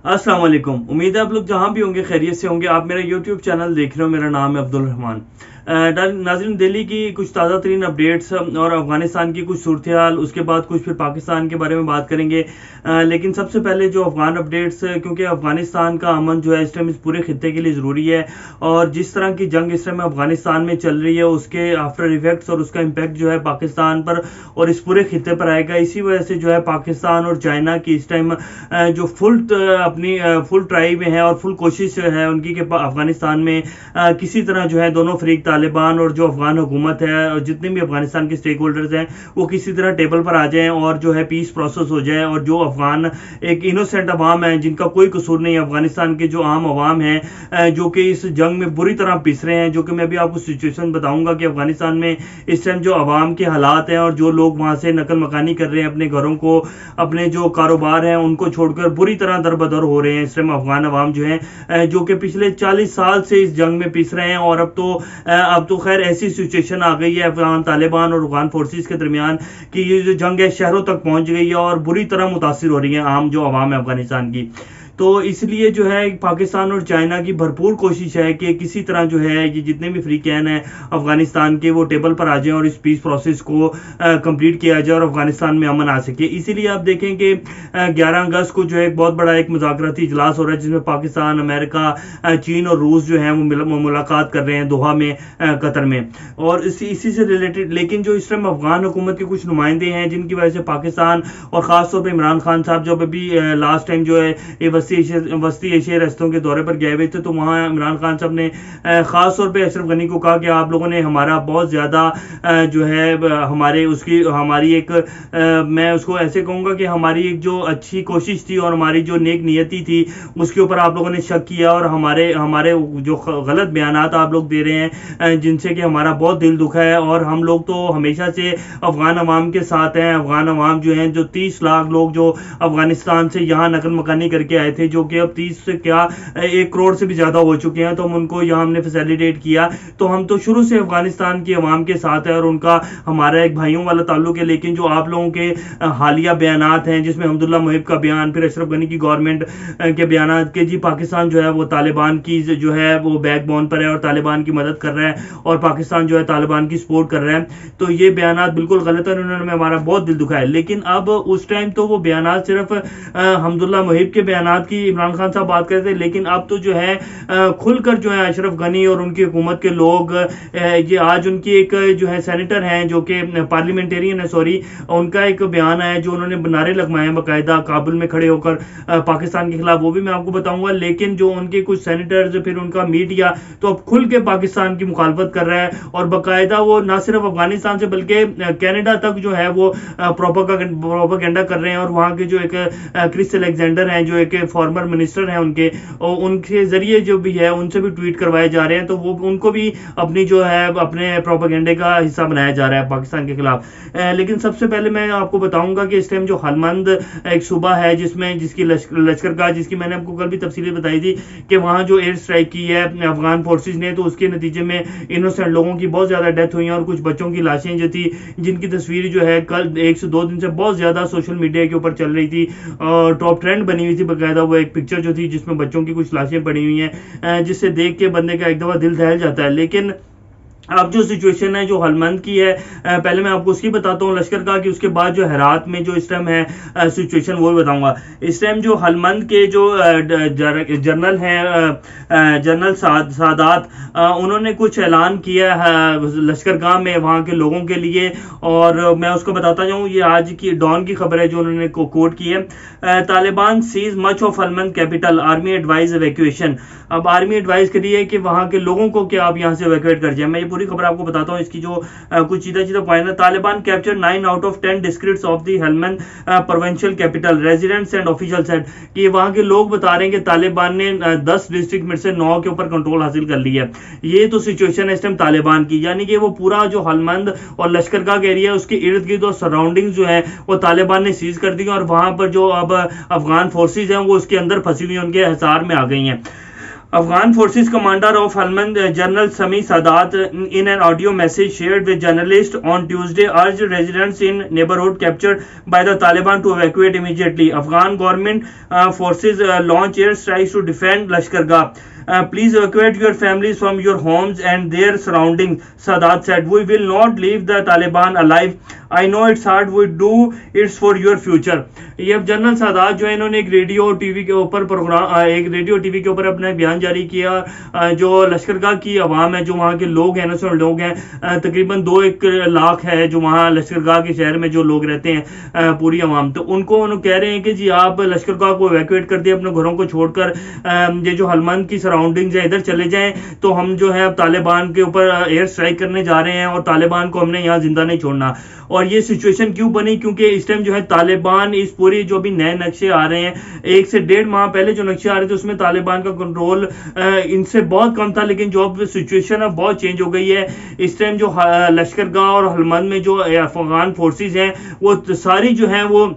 अस्सलाम वालेकुम। उम्मीद है आप लोग जहाँ भी होंगे खैरियत से होंगे। आप मेरा यूट्यूब चैनल देख रहे हो, मेरा नाम है अब्दुल रहमान। नाज़रीन, दिल्ली की कुछ ताज़ा तरीन अपडेट्स और अफ़गानिस्तान की कुछ सूरत हाल, उसके बाद कुछ फिर पाकिस्तान के बारे में बात करेंगे। लेकिन सबसे पहले जो अफ़गान अपडेट्स, क्योंकि अफ़गानिस्तान का अमन जो है इस टाइम इस पूरे खित्ते के लिए ज़रूरी है, और जिस तरह की जंग इस टाइम अफ़गानिस्तान में चल रही है उसके आफ्टर इफेक्ट्स और उसका इम्पैक्ट जो है पाकिस्तान पर और इस पूरे खित्ते पर आएगा। इसी वजह से जो है पाकिस्तान और चाइना की इस टाइम जो अपनी फुल ट्राई में है और फुल कोशिश है उनकी कि अफगानिस्तान में किसी तरह जो है दोनों फरीक, तालिबान और जो अफगान हुकूमत है और जितने भी अफगानिस्तान के स्टेक होल्डर्स हैं, वो किसी तरह टेबल पर आ जाएं और जो है पीस प्रोसेस हो जाए। और जो अफगान एक इनोसेंट अवाम है जिनका कोई कसूर नहीं है, अफगानिस्तान के जो आम अवाम है जो कि इस जंग में बुरी तरह पिस रहे हैं, जो कि मैं अभी आपको सिचुएशन बताऊंगा कि अफगानिस्तान में इस टाइम जो अवाम के हालात हैं और जो लोग वहां से नकल मकानी कर रहे हैं, अपने घरों को, अपने जो कारोबार हैं उनको छोड़कर बुरी तरह दरबदर हो रहे हैं इस टाइम अफगान अवाम जो है, जो कि पिछले 40 साल से इस जंग में पिस रहे हैं। और अब तो खैर ऐसी सिचुएशन आ गई है अफगान तालिबान और अफगान फोर्सेस के दरमियान कि ये जो जंग है शहरों तक पहुंच गई है और बुरी तरह मुतासिर हो रही है आम जो अवाम है अफगानिस्तान की। तो इसलिए जो है पाकिस्तान और चाइना की भरपूर कोशिश है कि किसी तरह जो है ये जितने भी फ्री कैन है अफगानिस्तान के वो टेबल पर आ जाएं और इस पीस प्रोसेस को कंप्लीट किया जाए और अफगानिस्तान में अमन आ सके। इसीलिए आप देखें कि 11 अगस्त को जो है एक बहुत बड़ा एक मुज़ाकराती इजलास हो रहा है जिसमें पाकिस्तान, अमेरिका, चीन और रूस जो है वो मुलाकात कर रहे हैं दोहा में, कतर में। और इसी से रिलेटेड लेकिन जो इस टाइम अफगान हुकूमत के कुछ नुमाइंदे हैं जिनकी वजह से पाकिस्तान और ख़ासतौर पर इमरान खान साहब जब अभी लास्ट टाइम जो है ये वस्ती एशिया रस्तों के दौरे पर गए हुए थे, तो वहाँ इमरान खान साहब ने खास तौर पे अशरफ गनी को कहा कि आप लोगों ने हमारा बहुत ज़्यादा जो है हमारी एक मैं उसको ऐसे कहूँगा कि हमारी एक जो अच्छी कोशिश थी और हमारी जो नेक नियति थी उसके ऊपर आप लोगों ने शक किया और हमारे जो गलत बयानात आप लोग दे रहे हैं जिनसे कि हमारा बहुत दिल दुखा है। और हम लोग तो हमेशा से अफगान अवाम के साथ हैं। अफगान अवाम जो हैं, जो 30 लाख लोग जो अफगानिस्तान से यहाँ नकल मकानी करके आए थे, जो कि अब 30 से क्या 1 करोड़ से भी ज्यादा हो चुके हैं, तो हम उनको यहाँ हमने फैसिलिटेट किया। तो हम तो शुरू से अफगानिस्तान की अवाम के साथ है और उनका हमारा एक भाइयों वाला ताल्लुक है। लेकिन जो आप लोगों के हालिया बयानात हैं जिसमें अब्दुल्ला मुहिब का बयान, फिर अशरफ गनी की गवर्नमेंट के बयानात के जी पाकिस्तान जो है वो तालिबान की जो है वो बैकबोन पर है और तालिबान की मदद कर रहा है और पाकिस्तान जो है तालिबान की सपोर्ट कर रहा है, तो ये बयानात बिल्कुल गलत है। उन्होंने हमारा बहुत दिल दुखाया। लेकिन अब उस टाइम तो वो बयानात सिर्फ अब्दुल्ला मुहिब के बयानात की इमरान खान साहब बात करते थे, लेकिन अब तो जो है खुलकर जो है अशरफ गनी और उनकी हुकूमत के लोग, ये आज उनकी एक जो है सेनेटर हैं जो कि पार्लियामेंटेरियन है, सॉरी, उनका एक बयान है जो उन्होंने नारे लगवाए बाकायदा काबुल में खड़े होकर पाकिस्तान के खिलाफ, वो भी मैं आपको बताऊंगा। लेकिन जो उनके कुछ सेनेटर्स, फिर उनका मीडिया तो अब खुल के पाकिस्तान की मुखालफत कर रहा है और बाकायदा वो ना सिर्फ अफगानिस्तान से बल्कि कैनेडा तक जो है वो प्रोपेगेंडा कर रहे हैं। और वहाँ के जो एक क्रिस अलेक्जेंडर हैं जो एक फॉर्मर मिनिस्टर हैं उनके जरिए जो भी है उनसे भी ट्वीट करवाए जा रहे हैं, तो वो उनको भी अपनी जो है अपने प्रोपेगेंडे का हिस्सा बनाया जा रहा है पाकिस्तान के खिलाफ। लेकिन सबसे पहले मैं आपको बताऊंगा कि इस टाइम जो हलमंद एक सूबा है जिसकी लश्कर का, जिसकी मैंने आपको कल भी तफसीली बताई थी कि वहां जो एयर स्ट्राइक की है अफगान फोर्सेज ने, तो उसके नतीजे में इनोसेंट लोगों की बहुत ज्यादा डेथ हुई है और कुछ बच्चों की लाशें जो थी जिनकी तस्वीर जो है कल 1 से 2 दिन से बहुत ज्यादा सोशल मीडिया के ऊपर चल रही थी और टॉप ट्रेंड बनी हुई थी बाकायदा, वो एक पिक्चर जो थी जिसमें बच्चों की कुछ लाशें पड़ी हुई हैं, जिससे देख के बंदे का एक दफा दिल दहल जाता है। लेकिन अब जो सिचुएशन है जो हलमंद की है, पहले मैं आपको उसकी बताता हूँ लश्कर का, कि उसके बाद जो हेरात में जो इस टाइम है सिचुएशन वो भी बताऊंगा। इस टाइम जो हलमंद के जो जनरल हैं, जनरल सादात, उन्होंने कुछ ऐलान किया है लश्करगाह में वहाँ के लोगों के लिए, और मैं उसको बताता जाऊँ। ये आज की डॉन की खबर है जो उन्होंने कोट की है। Taliban seize much of Helmand capital, army advise evacuation. अब आर्मी एडवाइज करी है कि वहाँ के लोगों को क्या आप यहाँ से इवैक्यूएट कर जाए। मैं ये पूरी खबर आपको बताता हूँ, इसकी जो कुछ सीधा पॉइंट है। Taliban capture 9 out of 10 districts of the Helmand provincial capital, residents and official said कि वहाँ के लोग बता रहे हैं कि तालिबान ने 10 डिस्ट्रिक्ट में से 9 के ऊपर कंट्रोल हासिल कर लिया है। ये तो सिचुएशन है इस टाइम तालिबान की, यानी कि वो पूरा जो हलमंद और लश्करगाह का एरिया है उसके इर्द गिर्द और सराउंडिंग जो है वो तालिबान ने सीज कर दी और वहां पर जो अब अफगान फोर्सेज हैं वो उसके अंदर फंसी हुई उनके हिसार में आ गई हैं। Afghan Forces Commander of Helmand, General Sami Sadat, in an audio message shared with journalists on Tuesday, urged residents in neighborhood captured by the Taliban to evacuate immediately. Afghan government forces launch airstrikes to defend Lashkargah. Please evacuate your families from your homes and their surroundings, Sadat said. We will not leave the Taliban alive. I know it's hard, we do it's for your future. ये अब general Sadat जो है इन्होंने एक radio TV के ऊपर अपना बयान जारी किया। जो लश्करगाह की आवाम है, जो वहाँ के लोग हैं, इनोसेंट लोग हैं, तकरीबन 2-1 लाख है जो वहाँ लश्करगाह के शहर में जो लोग रहते हैं, पूरी आवाम, तो उनको कह रहे हैं कि जी आप लश्करगाह को इवैक्यूएट कर दिए, अपने घरों को छोड़कर ये जो हलमंद की सराउंडिंग्स है इधर चले जाएं, तो हम जो है अब तालिबान के ऊपर एयर स्ट्राइक करने जा रहे हैं और तालिबान को हमने यहाँ जिंदा नहीं छोड़ना। और ये सिचुएशन क्यों बनी? क्योंकि इस टाइम जो है तालिबान इस पूरी जो भी नए नक्शे आ रहे हैं, 1 से 1.5 माह पहले जो नक्शे आ रहे थे उसमें तालिबान का कंट्रोल इनसे बहुत कम था, लेकिन जो अब सिचुएशन है बहुत चेंज हो गई है। इस टाइम जो लश्करगाह और हलमंद में जो अफगान फोर्सेस हैं वो सारी जो है वो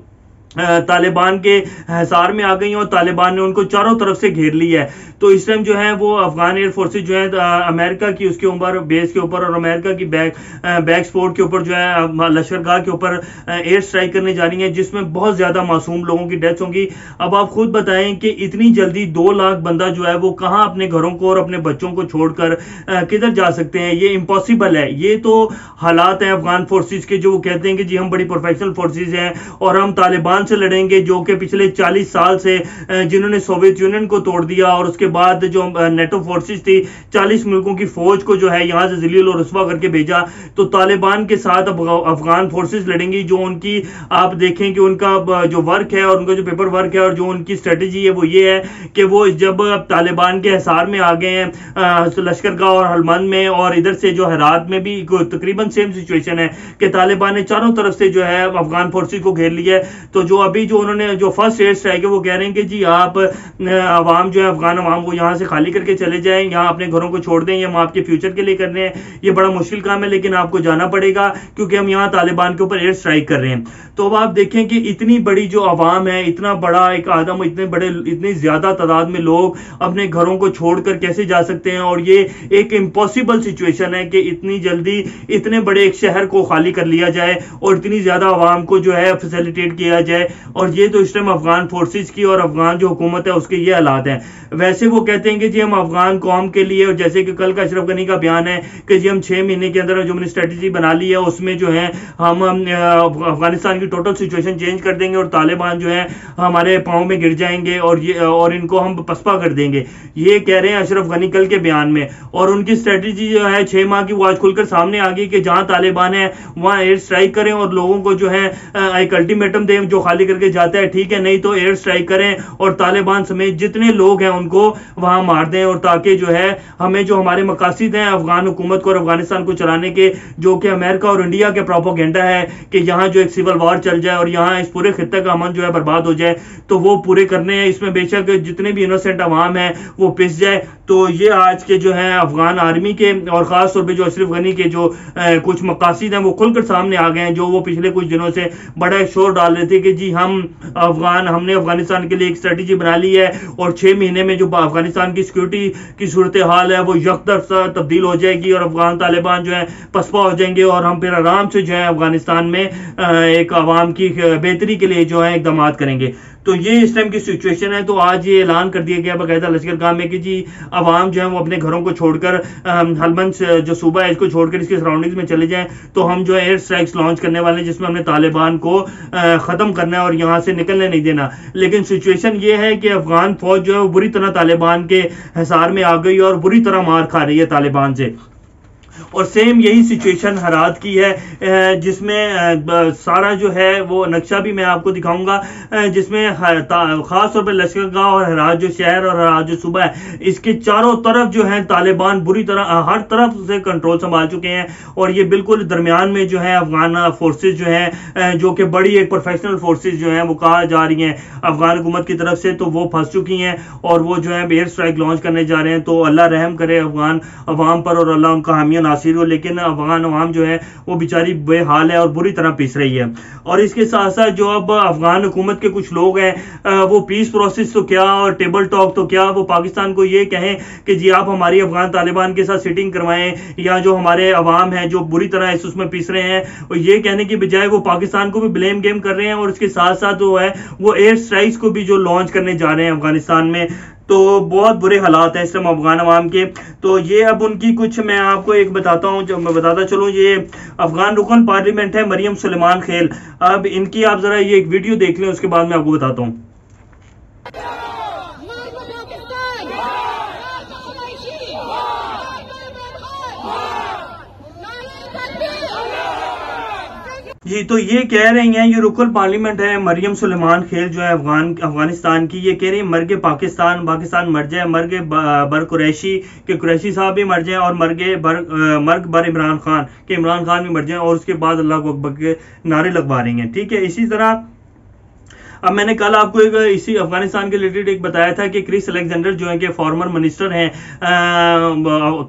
तालिबान के हिसार में आ गई और तालिबान ने उनको चारों तरफ से घेर लिया है। तो इस टाइम जो है वो अफगान एयर फोर्सेज जो है अमेरिका की उसके ऊपर बेस के ऊपर और अमेरिका की बैक स्पोर्ट के ऊपर जो है लश्करगाह के ऊपर एयर स्ट्राइक करने जा रही है, जिसमें बहुत ज्यादा मासूम लोगों की डेथ होंगी। अब आप खुद बताएं कि इतनी जल्दी 2 लाख बंदा जो है वो कहां अपने घरों को और अपने बच्चों को छोड़कर किधर जा सकते हैं? ये इम्पॉसिबल है। ये तो हालात हैं अफगान फोर्सेज के, जो वो कहते हैं कि जी हम बड़ी प्रोफेशनल फोर्सेज हैं और हम तालिबान से लड़ेंगे, जो कि पिछले 40 साल से जिन्होंने सोवियत यूनियन को तोड़ दिया और उसके बाद जो नेटो फोर्सेस थी 40 मुल्कों की फौज को जो है यहां से जलील और रुस्वा करके भेजा, तो तालिबान के साथ अफगान फोर्सेस लड़ेंगी। जो उनकी आप देखें कि उनका जो वर्क है और उनका जो पेपर वर्क है और जो उनकी स्ट्रेटेजी है वो ये है कि वो जब तालिबान के हिसार में आ गए हैं लश्करगाह और हलमंद में, और इधर से जो हेरात में भी तकरीबन सेम सिचुएशन है कि तालिबान ने चारों तरफ से जो है अफगान फोर्सेस को घेर लिया है। तो जो अभी जो उन्होंने जो फर्स्ट एयर स्ट्राइक है वो कह रहे हैं कि जी आप अवाम जो है अफगान अवाम वो यहाँ से खाली करके चले जाएं, यहाँ अपने घरों को छोड़ दें, ये हम आपके फ्यूचर के लिए कर रहे हैं। ये बड़ा मुश्किल काम है लेकिन आपको जाना पड़ेगा क्योंकि हम यहाँ तालिबान के ऊपर एयर स्ट्राइक कर रहे हैं। तो अब आप देखें कि इतनी बड़ी जो अवाम है, इतना बड़ा एक आदम, इतनी ज्यादा तादाद में लोग अपने घरों को छोड़कर कैसे जा सकते हैं? और ये एक इम्पॉसिबल सिचुएशन है कि इतनी जल्दी इतने बड़े एक शहर को खाली कर लिया जाए और इतनी ज्यादा अवाम को जो है फैसिलिटेट किया जाए। और ये तो इस टाइम अफगान फोर्सेस की और अफगान जो हुकूमत है उसके ये हालात हैं। वैसे वो कहते हैं कि जी हम अफगान कौम के लिए, और जैसे कि कल का अशरफ गनी का बयान है कि जी हम 6 महीने के अंदर जो हमने स्ट्रेटेजी बना ली है उसमें जो है हम अफगानिस्तान की टोटल सिचुएशन चेंज कर देंगे और तालिबान जो है हमारे पांव में गिर जाएंगे और इनको हम पसपा कर देंगे। ये कह रहे हैं अशरफ गनी कल के बयान में। और उनकी स्ट्रेटेजी जो है 6 माह की वो आज खुलकर सामने आ गई कि जहां तालिबान है वहां एयर स्ट्राइक करें और लोगों को जो है एक अल्टीमेटम दें, जो खाली करके जाता है ठीक है, नहीं तो एयर स्ट्राइक करें और तालिबान समेत जितने लोग हैं उनको वहां मार दें, और ताकि जो है हमें जो हमारे मकासद हैं अफगान हुकूमत को और अफगानिस्तान को चलाने के, जो कि अमेरिका और इंडिया के प्रोपेगेंडा है कि यहाँ जो एक सिविल वॉर चल जाए और यहाँ इस पूरे खित्ते का अमन जो है बर्बाद हो जाए, तो वो पूरे करने हैं। इसमें बेशक जितने भी इनोसेंट अवाम है वो पिस जाए। तो ये आज के जो है अफगान आर्मी के और खास तौर पे जो अशरफ गनी के जो कुछ मकासद हैं वो खुलकर सामने आ गए हैं, जो वो पिछले कुछ दिनों से बड़ा शोर डाल रहे थे कि जी हमने अफगानिस्तान के लिए एक स्ट्रेटेजी बना ली है और 6 महीने में जो अफगानिस्तान की सिक्योरिटी की सूरत हाल है वो यकदम तब्दील हो जाएगी और अफगान तालिबान जो है पसपा हो जाएंगे और हम फिर आराम से जो है अफगानिस्तान में एक आवाम की बेहतरी के लिए जो है इकदाम करेंगे। तो ये इस टाइम की सिचुएशन है। तो आज ये ऐलान कर दिया गया बाकायदा लश्करगाह में कि जी अवाम जो है वो अपने घरों को छोड़कर हलमंद जो सूबा है इसको छोड़कर इसके सराउंडिंग्स में चले जाएं, तो हम जो है एयर स्ट्राइक्स लॉन्च करने वाले हैं जिसमें हमने तालिबान को खत्म करना है और यहाँ से निकलने नहीं देना। लेकिन सिचुएशन ये है कि अफगान फौज जो है वो बुरी तरह तालिबान के हिसार में आ गई और बुरी तरह मार खा रही है तालिबान से। और सेम यही सिचुएशन हेरात की है जिसमें सारा जो है वो नक्शा भी मैं आपको दिखाऊंगा, जिसमें खास तौर पर लश्करगाह और हेरात जो शहर और हेरात जो सूबा है इसके चारों तरफ जो है तालिबान बुरी तरह हर तरफ से कंट्रोल संभाल चुके हैं। और ये बिल्कुल दरमियान में जो है अफगान फोर्सेज जो है जो कि बड़ी एक प्रोफेशनल फोर्सेज जो है वो कहा जा रही हैं अफगान हुकूमत की तरफ से, तो वो फंस चुकी हैं और वो जो है एयर स्ट्राइक लॉन्च करने जा रहे हैं। तो अल्लाह रहम करे अफगान अवाम पर और अल्लाह उनका हामी عناصر ہو، لیکن افغان عوام جو ہے وہ بیچاری بے حال ہے اور بری طرح پس رہی ہے. اور اس کے ساتھ ساتھ جو اب افغان حکومت کے کچھ لوگ ہیں وہ پیس پروسیس تو کیا اور ٹیبل ٹاک تو کیا، وہ پاکستان کو یہ کہیں کہ جی آپ ہماری افغان طالبان کے ساتھ سیٹنگ کروائیں، یا جو ہمارے عوام ہیں جو بری طرح اس میں پیس رہے ہیں، یہ کہنے کی بجائے وہ پاکستان کو بھی بلیم گیم کر رہے ہیں، اور اس کے ساتھ ساتھ جو ہے وہ ایئر اسٹرائکس کو بھی جو لانچ کرنے جا رہے ہیں افغانستان میں. تو بہت برے حالات ہیں اس ٹائم افغان عوام کے. تو یہ اب ان کی کچھ میں آپ کو ایک بتاتا ہوں، جو میں بتاتا چلوں. یہ افغان رکن پارلیمنٹ ہے مریم سلیمان خیل. اب ان کی آپ ذرا یہ ایک ویڈیو دیکھ لیں، اس کے بعد میں آپ کو بتاتا ہوں. جی تو یہ کہہ رہی ہیں، یہ رکن پارلیمنٹ ہے مریم سلیمان خیل جو ہے افغانستان کی، یہ کہہ رہی ہیں مرگ پاکستان مر جائے، مرگ بر قریشی کہ قریشی صاحب بھی مر جائیں، اور مرگ بر عمران خان کہ عمران خان بھی مر جائیں، اور اس کے بعد اللہ اکبر کے نعرے لگوا رہی ہیں. ٹھیک ہے. اسی طرح اب میں نے کل آپ کو اسی افغانستان کے ریلیٹڈ ایک بتایا تھا کہ کرس الیگزینڈر جو ہے کہ فارمر منسٹر ہیں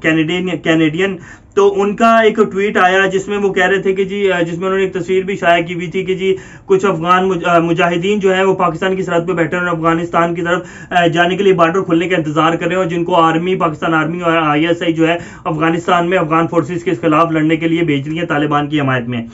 کینیڈین، تو ان کا ایک ٹویٹ آیا جس میں وہ کہہ رہے تھے کہ جی، جس میں انہوں نے ایک تصویر بھی شائع کی ہوئی تھی کہ جی کچھ افغان مجاہدین جو ہیں وہ پاکستان کی سرحد پہ بیٹھے اور افغانستان کی طرف جانے کے لیے بارڈر کھلنے کا انتظار کر رہے ہیں، اور جن کو آرمی، پاکستان آرمی اور ISI جو ہے افغانستان میں افغان فورسز کے خلاف لڑنے کے لیے بھیج رہی ہیں طالبان کی حمایت میں.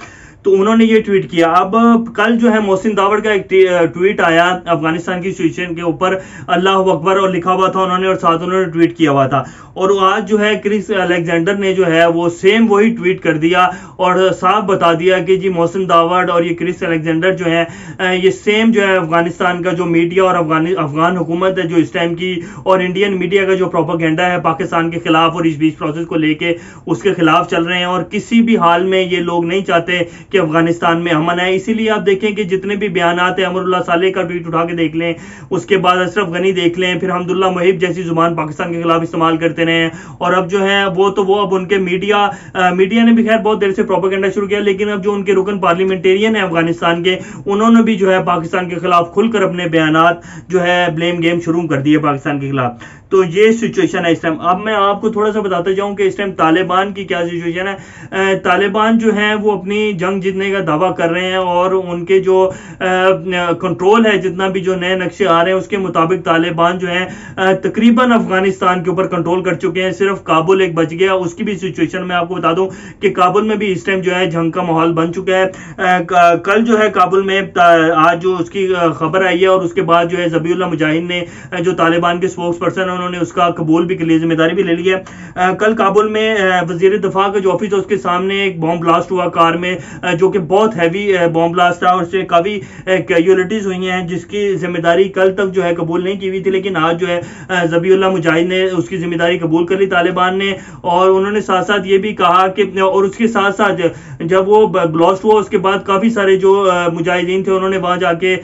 تو انہوں نے یہ ٹویٹ کیا. اب کل جو ہے محسن داوڑ کا ایک ٹویٹ آیا افغانستان کی سچویشن کے اوپر، اللہ اکبر اور لکھا ہوا تھا انہوں نے، اور ساتھ انہوں نے ٹویٹ کیا ہوا تھا. اور آج جو ہے کرس الیگزینڈر نے جو ہے وہ سیم وہی ٹویٹ کر دیا اور صاف بتا دیا کہ جی محسن داوڑ اور یہ کرس الیگزینڈر جو ہے یہ سیم جو ہے افغانستان کا جو میڈیا اور افغان حکومت ہے جو اس ٹائم کی، اور انڈین میڈیا کا جو پروپیگنڈا ہے پاکستان کے خلاف اور اس پیس پروسیس کو لے کے اس کے خلاف چل رہے ہیں، اور کسی بھی حال میں یہ لوگ نہیں چاہتے کہ افغانستان میں امن ہے. اسی لیے آپ دیکھیں کہ جتنے بھی بیانات ہیں، امر اللہ صالح کا ٹویٹ اٹھا کے دیکھ لیں، اس کے بعد اشرف غنی دیکھ لیں، پھر حمداللہ محب جیسی زبان پاکستان کے خلاف استعمال کرتے رہے ہیں. اور اب جو ہے وہ اب ان کے میڈیا نے بھی خیر بہت دیر سے پروپیگنڈا شروع کیا، لیکن اب جو ان کے رکن پارلیمنٹیرین ہیں افغانستان کے، انہوں نے بھی جو ہے پاکستان کے خلاف کھل کر اپنے بیانات جو ہے بلیم گیم شروع کر دیے پاکستان کے خلاف. تو یہ سچویشن ہے اس ٹائم. اب میں آپ کو تھوڑا سا بتاتا جاؤں کہ اس ٹائم طالبان کی کیا سچویشن ہے. طالبان جو ہیں وہ اپنی جنگ جیتنے کا دعویٰ کر رہے ہیں، اور ان کے جو کنٹرول ہے، جتنا بھی جو نئے نقشے آ رہے ہیں اس کے مطابق طالبان جو ہیں تقریباً افغانستان کے اوپر کنٹرول کر چکے ہیں. صرف کابل ایک بچ گیا. اس کی بھی سچویشن میں آپ کو بتا دوں کہ کابل میں بھی اس ٹائم جو ہے جنگ کا ماحول بن چکا ہے. کل جو ہے کابل میں آج جو اس کی خبر آئی ہے، اور اس کے بعد جو ہے ذبیح اللہ مجاہد نے جو طالبان کے اسپوکس پرسن انہوں نے اس کا قبول بھی کر لیا، ذمہ داری بھی لے لی ہے. کل کابل میں وزیر دفاع کا جو آفس ہے اس کے سامنے ایک بم بلاسٹ ہوا کار میں، جو کہ بہت ہیوی بم بلاسٹ تھا، اور اس سے کافی کیجوالٹیز ہوئی ہیں جس کی ذمہ داری کل تک جو ہے قبول نہیں کی ہوئی تھی، لیکن آج جو ہے ذبیح اللہ مجاہد نے اس کی ذمہ داری قبول کر لی طالبان نے. اور انہوں نے ساتھ ساتھ یہ بھی کہا کہ، اور اس کے ساتھ ساتھ جب وہ بلاسٹ ہوا اس کے بعد کافی سارے جو مجاہدین تھے انہوں نے وہاں جا کے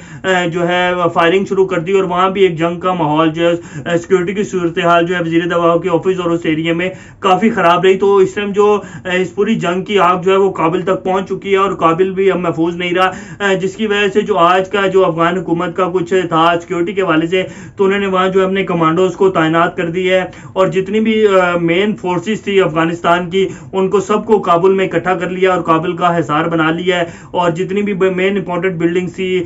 جو ہے فائرنگ شروع کر دی، اور وہاں بھی ایک جنگ کا ماحول جو ہے سیکورٹی کی صورتحال جو ہے وزیر دفاع کے آفس اور اس ایریا میں کافی خراب رہی. تو اس ٹائم جو اس پوری جنگ کی آگ جو ہے وہ کابل تک پہنچ چکی ہے، اور کابل بھی اب محفوظ نہیں رہا، جس کی وجہ سے جو آج کا جو افغان حکومت کا کچھ تھا سیکورٹی کے حوالے سے، تو انہوں نے وہاں جو اپنے کمانڈوز کو تعینات کر دی ہے، اور جتنی بھی مین فورسز تھی افغانستان کی ان کو سب کو کابل میں اکٹھا کر لیا اور کابل کا حصار بنا لیا ہے. اور جتنی بھی مین امپورٹنٹ بلڈنگ تھی،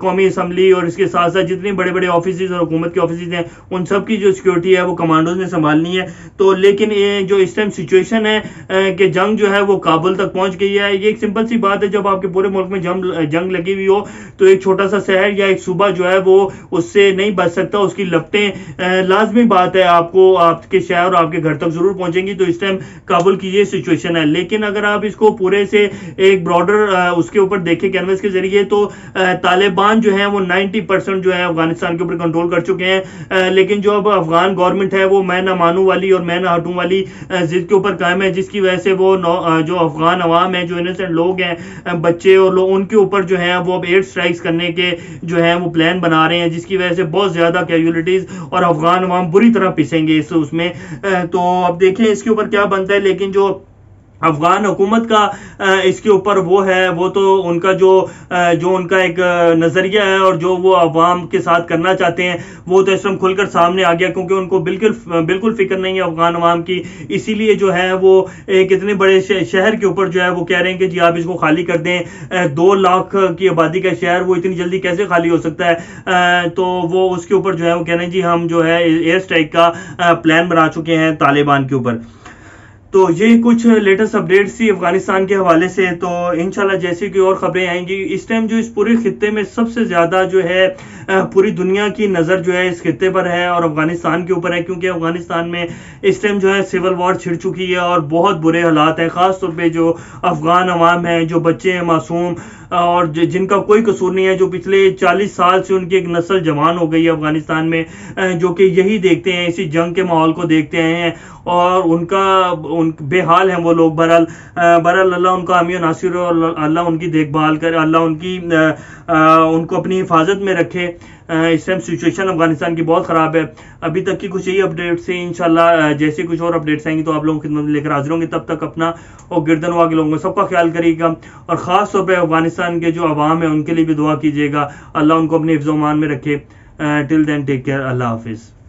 قومی اسمبلی، اور اس کے ساتھ ساتھ جتنے بڑے بڑے آفیسز اور حکومت کے آفیسز ہیں ان سب کی جو سیکورٹی ہے وہ کمانڈوز نے سنبھالنی ہے. تو لیکن یہ جو اس ٹائم سچویشن ہے کہ جنگ جو ہے وہ کابل تک پہنچ گئی ہے. یہ ایک سمپل سی بات ہے، جب آپ کے پورے ملک میں جنگ لگی ہوئی ہو تو ایک چھوٹا سا شہر یا ایک صوبہ جو ہے وہ اس سے نہیں بچ سکتا، اس کی لپٹیں لازمی بات ہے آپ کو آپ کے شہر اور آپ کے گھر تک ضرور پہنچیں گی. تو اس ٹائم کابل کی یہ سچویشن ہے. لیکن اگر آپ اس کو پورے سے ایک براڈر اس کے اوپر دیکھیں کینوس کے ذریعے، تو طالبان جو ہیں وہ 90% جو ہے افغانستان کے اوپر کنٹرول کر چکے ہیں. لیکن جو اب افغان گورنمنٹ ہے وہ میں نہ مانوں والی اور میں نہ ہٹوں والی ضد کے اوپر قائم ہے، جس کی وجہ سے وہ جو افغان عوام ہے، جو انوسنٹ لوگ ہیں، بچے اور لوگ، ان کے اوپر جو ہیں وہ اب ایئر اسٹرائکس کرنے کے جو ہیں وہ پلان بنا رہے ہیں، جس کی وجہ سے بہت زیادہ کیجوالٹیز اور افغان عوام بری طرح پسیں گے اس میں. تو اب دیکھیں اس کے اوپر کیا بنتا ہے. لیکن جو افغان حکومت کا اس کے اوپر وہ ہے، وہ تو ان کا جو ان کا ایک نظریہ ہے اور جو وہ عوام کے ساتھ کرنا چاہتے ہیں وہ تو اس وقت کھل کر سامنے آ گیا، کیونکہ ان کو بالکل فکر نہیں ہے افغان عوام کی. اسی لیے جو ہے وہ ایک اتنے بڑے شہر کے اوپر جو ہے وہ کہہ رہے ہیں کہ جی آپ اس کو خالی کر دیں. 2 لاکھ کی آبادی کا شہر وہ اتنی جلدی کیسے خالی ہو سکتا ہے؟ تو وہ اس کے اوپر جو ہے وہ کہہ رہے ہیں جی ہم جو ہے ایئر اسٹرائک کا پلان بنا چکے ہیں طالبان کے اوپر. تو یہ کچھ لیٹسٹ اپڈیٹس تھی افغانستان کے حوالے سے. تو انشاءاللہ جیسے کوئی اور خبریں آئیں گی. اس ٹائم جو اس پورے خطے میں سب سے زیادہ جو ہے پوری دنیا کی نظر جو ہے اس خطے پر ہے اور افغانستان کے اوپر ہے، کیونکہ افغانستان میں اس ٹائم جو ہے سول وار چھڑ چکی ہے اور بہت برے حالات ہیں. خاص طور پہ جو افغان عوام ہیں، جو بچے ہیں معصوم اور جن کا کوئی قصور نہیں ہے، جو پچھلے 40 سال سے ان کی ایک نسل جوان ہو گئی ہے افغانستان میں، جو کہ یہی دیکھتے ہیں، اسی جنگ کے ماحول کو دیکھتے ہیں اور ان بے حال ہیں وہ لوگ. بہرحال اللہ ان کا حامی و ناصر ہو، اللہ ان کی دیکھ بھال کرے، اللہ ان کو اپنی حفاظت میں رکھے. اس ٹائم سچویشن افغانستان کی بہت خراب ہے. ابھی تک کی کچھ یہی اپڈیٹس ہیں. انشاءاللہ جیسے کچھ اور اپڈیٹس آئیں گی تو آپ لوگوں کی خدمت میں لے کر حاضر ہوں گے. تب تک اپنا اور گردن وا کے لوگوں کا سب کا خیال کریے گا، اور خاص طور پہ افغانستان کے جو عوام ہیں ان کے لیے بھی دعا کیجیے گا. اللہ ان کو اپنے حفظ و امان میں رکھے. ٹل دین ٹیک کیئر. اللہ حافظ.